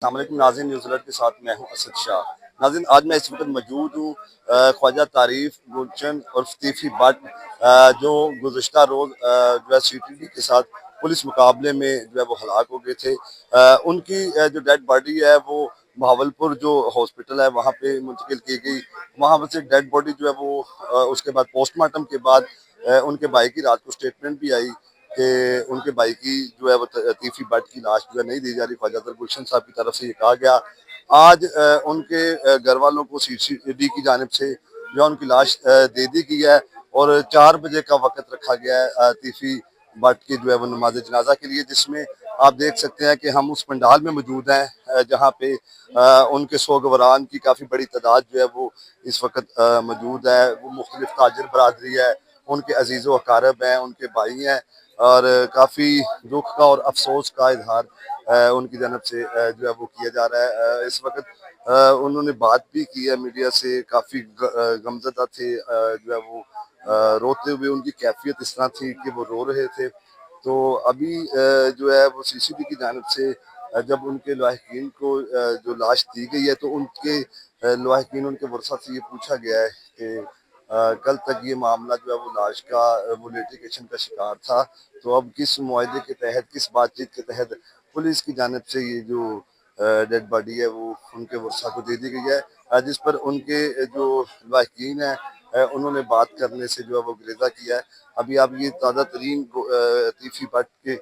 السلام علیکم ناظرین، نیوز الرٹ کے ساتھ میں ہوں اسد شاہ۔ ناظرین، آج میں اس وقت موجود ہوں خواجہ تعریف گلچن اور لطیفی بٹ جو گزشتہ روز جو ہے CTD کے ساتھ پولیس مقابلے میں جو ہے وہ ہلاک ہو گئے تھے۔ ان کی جو ڈیڈ باڈی ہے وہ بہاولپور جو ہاسپٹل ہے وہاں پہ منتقل کی گئی۔ وہاں سے ڈیڈ باڈی جو ہے وہ اس کے بعد پوسٹ مارٹم کے بعد ان کے بھائی کی رات کو اسٹیٹمنٹ بھی آئی کہ ان کے بھائی کی جو ہے وہ لطیفی بٹ کی لاش جو ہے نہیں دی جا رہی۔ خواجہ گلشن صاحب کی طرف سے یہ کہا گیا۔ آج ان کے گھر والوں کو CTD کی جانب سے جو ان کی لاش دے دی گئی ہے اور 4 بجے کا وقت رکھا گیا ہے لطیفی بٹ کی جو ہے وہ نماز جنازہ کے لیے، جس میں آپ دیکھ سکتے ہیں کہ ہم اس پنڈال میں موجود ہیں جہاں پہ ان کے سوگواران کی کافی بڑی تعداد جو ہے وہ اس وقت موجود ہے۔ وہ مختلف تاجر برادری ہے، ان کے عزیز و اقارب ہیں، ان کے بھائی ہیں، اور کافی دکھ کا اور افسوس کا اظہار ان کی جانب سے جو ہے وہ کیا جا رہا ہے۔ اس وقت انہوں نے بات بھی کی ہے میڈیا سے، کافی غمزدہ تھے، جو ہے وہ روتے ہوئے ان کی کیفیت اس طرح تھی کہ وہ رو رہے تھے۔ تو ابھی جو ہے وہ CTD کی جانب سے جب ان کے لواحقین کو جو لاش دی گئی ہے تو ان کے لواحقین، ان کے ورثہ سے یہ پوچھا گیا ہے کہ کل تک یہ معاملہ جو ہے وہ لاش کا وہ لیٹیگیشن کا شکار تھا، تو اب کس معاہدے کے تحت، کس بات چیت کے تحت پولیس کی جانب سے یہ جو ڈیڈ باڈی ہے وہ ان کے ورثہ کو دے دی گئی ہے، جس پر ان کے جو لواحقین ہیں انہوں نے بات کرنے سے جو ہے وہ گریزہ کیا ہے۔ ابھی آپ یہ تازہ ترین لطیفی بٹ کے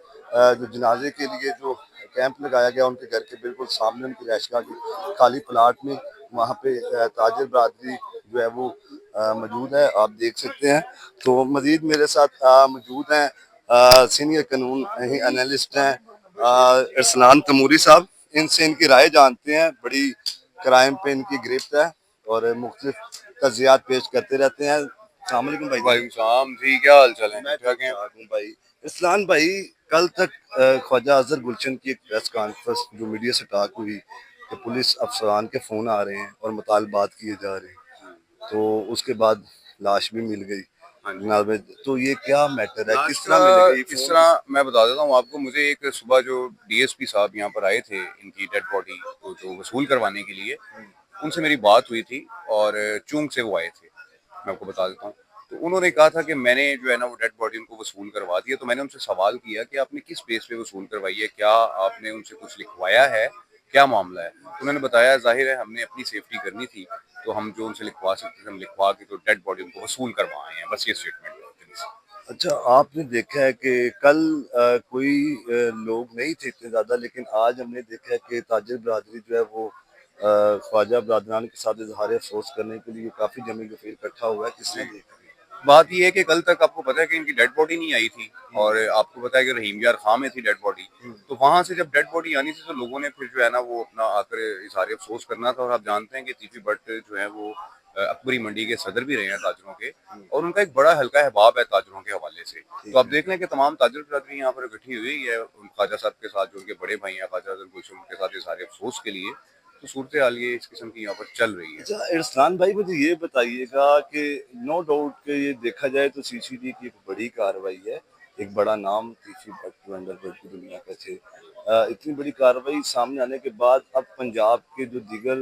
جو جنازے کے لیے جو کیمپ لگایا گیا ان کے گھر کے بالکل سامنے، ان کی رہائشگاہ کے خالی پلاٹ میں، وہاں پہ تاجر برادری جو ہے وہ موجود ہے، آپ دیکھ سکتے ہیں۔ تو مزید میرے ساتھ موجود ہیں سینئر قانون انالسٹ ہیں ارسلان تیموری صاحب، ان سے ان کی رائے جانتے ہیں۔ بڑی کرائم پہ ان کی گرفت ہے اور مختلف تجزیات پیش کرتے رہتے ہیں۔ السلام علیکم بھائی۔ وعلیکم السلام جی، کیا حال چال ہے؟ میں ٹھیک ٹھاک ہوں بھائی۔ ارسلان بھائی، کل تک خواجہ اظہر گلشن کی ایک پریس کانفرنس جو میڈیا سے ٹاک ہوئی کہ پولیس افسران کے فون آ رہے ہیں اور مطالبات کیے جا رہے ہیں، تو اس کے بعد لاش بھی مل گئی جناب۔ تو یہ کیا میٹر ہے، کس طرح مل گئی؟ اس طرح میں بتا دیتا ہوں آپ کو۔ مجھے ایک صبح جو DSP صاحب یہاں پر آئے تھے ان کی ڈیڈ باڈی کو جو وصول کروانے کے لیے، ان سے میری بات ہوئی تھی اور چونگ سے وہ آئے تھے، میں آپ کو بتا دیتا ہوں۔ تو انہوں نے کہا تھا کہ میں نے جو ہے نا وہ ڈیڈ باڈی ان کو وصول کروا دیا۔ تو میں نے ان سے سوال کیا کہ آپ نے کس بیس پہ وصول کروائی ہے، کیا آپ نے ان سے کچھ لکھوایا ہے، کیا معاملہ ہے؟ انہوں نے بتایا ظاہر ہے ہم نے اپنی سیفٹی کرنی تھی تو ہم جو ان سے لکھوا سکتے تھے ہم لکھوا کے تو ڈیڈ باڈی ان کو وصول کروائے ہیں، بس یہ اسٹیٹمنٹ ہے۔ اچھا، آپ نے دیکھا ہے کہ کل کوئی لوگ نہیں تھے اتنے زیادہ، لیکن آج ہم نے دیکھا ہے کہ تاجر برادری جو ہے وہ خواجہ برادران کے ساتھ اظہار افسوس کرنے کے لیے کافی جمع گفیر اکٹھا ہوا ہے۔ کس نے دیکھا؟ بات یہ ہے کہ کل تک آپ کو پتا ہے کہ ان کی ڈیڈ باڈی نہیں آئی تھی، اور آپ کو پتا ہے کہ رحیم یار خان میں تھی ڈیڈ باڈی، تو وہاں سے جب ڈیڈ باڈی آنی تھی تو لوگوں نے پھر جو ہے نا وہ اپنا آ کر اظہار افسوس کرنا تھا۔ اور آپ جانتے ہیں کہ لطیفی بٹ جو ہے وہ اکبری منڈی کے صدر بھی رہے ہیں تاجروں کے، اور ان کا ایک بڑا ہلکا احباب ہے تاجروں کے حوالے سے۔ تو آپ دیکھ لیں کہ تمام تاجر برادری یہاں پر اکٹھی ہوئی ہے خواجہ صاحب کے ساتھ، جو ان کے بڑے بھائی ہیں خواجہ اظہر گلشن کے ساتھ اظہار افسوس کے لیے۔ تو صورتحال یہ اس قسم کی یہاں پر چل رہی ہے۔ اچھا ارسلان بھائی، مجھے یہ بتائیے گا کہ نو ڈاؤٹ کہ یہ دیکھا جائے تو CTD کی ایک بڑی کارروائی ہے، ایک بڑا نام لطیفی بٹ جو انڈر ورلڈ کی دنیا کا تھے، اتنی بڑی کارروائی سامنے آنے کے بعد اب پنجاب کے جو دیگر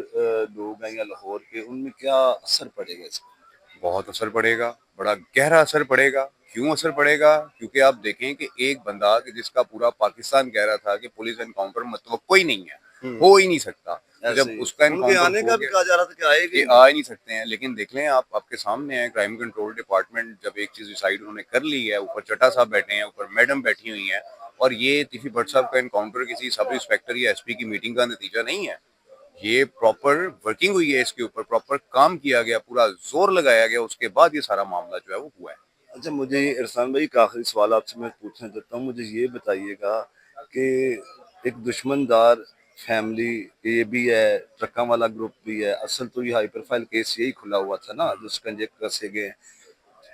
لوگ ہیں یا لاہور کے، ان میں کیا اثر پڑے گا اس کا؟ بہت اثر پڑے گا، بڑا گہرا اثر پڑے گا۔ کیوں اثر پڑے گا؟ کیونکہ آپ دیکھیں کہ ایک بندہ کہ جس کا پورا پاکستان کہہ رہا تھا کہ پولیس انکاؤنٹر متوقع ہی نہیں ہے، ہو ہی نہیں سکتا، تو جب اس کا ان کے آنے انکاؤنٹر کا ہو بھی گیا کہا جا رہا تھا کہ آئے کہ گی، آ ہی نہیں سکتے ہیں۔ لیکن دیکھ لیں آپ کے سامنے ہے، کرائم کنٹرول ڈپارٹمنٹ جب ایک چیز ڈیسائیڈ انہوں نے کر لی ہے، اوپر چٹا صاحب بیٹھے ہیں، اوپر میڈم بیٹھی ہوئی ہیں، اور یہ لطیفی بٹ صاحب کا انکاؤنٹر کسی سب انسپیکٹر یا SP کی میٹنگ کا نتیجہ نہیں ہے، یہ پراپر ورکنگ ہوئی ہے، اس کے اوپر پراپر کام کیا گیا، پورا زور لگایا گیا، اس کے بعد یہ سارا معاملہ جو ہے وہ ہوا ہے۔ اچھا، مجھے ارسلان بھائی ایک آخری سوال آپ سے میں پوچھنا چاہتا ہوں، مجھے یہ بتائیے گا کہ ایک دشمن دار فیملی یہ بھی ہے، ٹرکاں والا گروپ بھی ہے، اصل تو یہ ہائی پروفائل کیس یہی کھلا ہوا تھا نا جو سکنجے کسے گئے۔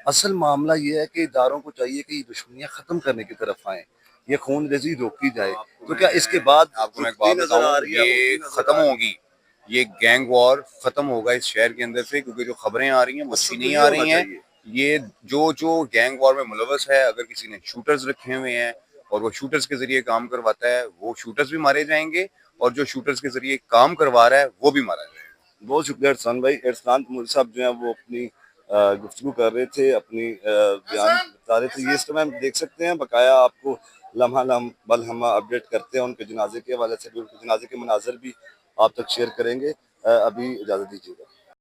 اصل معاملہ یہ ہے کہ اداروں کو چاہیے کہ یہ دشمنیاں ختم کرنے کی طرف آئیں، یہ خون ریزی روکی جائے، تو کیا اس کے بعد آپ کو میں ایک بات بتاؤں، یہ ختم ہوگی، یہ گینگ وار ختم ہوگا اس شہر کے اندر سے، کیونکہ جو خبریں آ رہی ہیں وہ اچھی نہیں آ رہی ہیں۔ یہ جو گینگ وار میں ملوث ہے، اگر کسی نے شوٹرز رکھے ہوئے ہیں اور وہ شوٹرز کے ذریعے کام کرواتا ہے، وہ شوٹرز بھی مارے جائیں گے، اور جو شوٹرز کے ذریعے کام کروا رہا ہے وہ بھی مارا جائے گا۔ بہت شکریہ ارسلان بھائی۔ ارسلان تیموری صاحب جو ہیں وہ اپنی گفتگو کر رہے تھے، اپنی بیان بتا رہے تھے۔ یہ اس ٹائم دیکھ سکتے ہیں، بقایا آپ کو لمحہ بلحمہ اپڈیٹ کرتے ہیں ان کے جنازے کے حوالے سے، ان کے جنازے کے مناظر بھی آپ تک شیئر کریں گے۔ ابھی اجازت دیجیے گا۔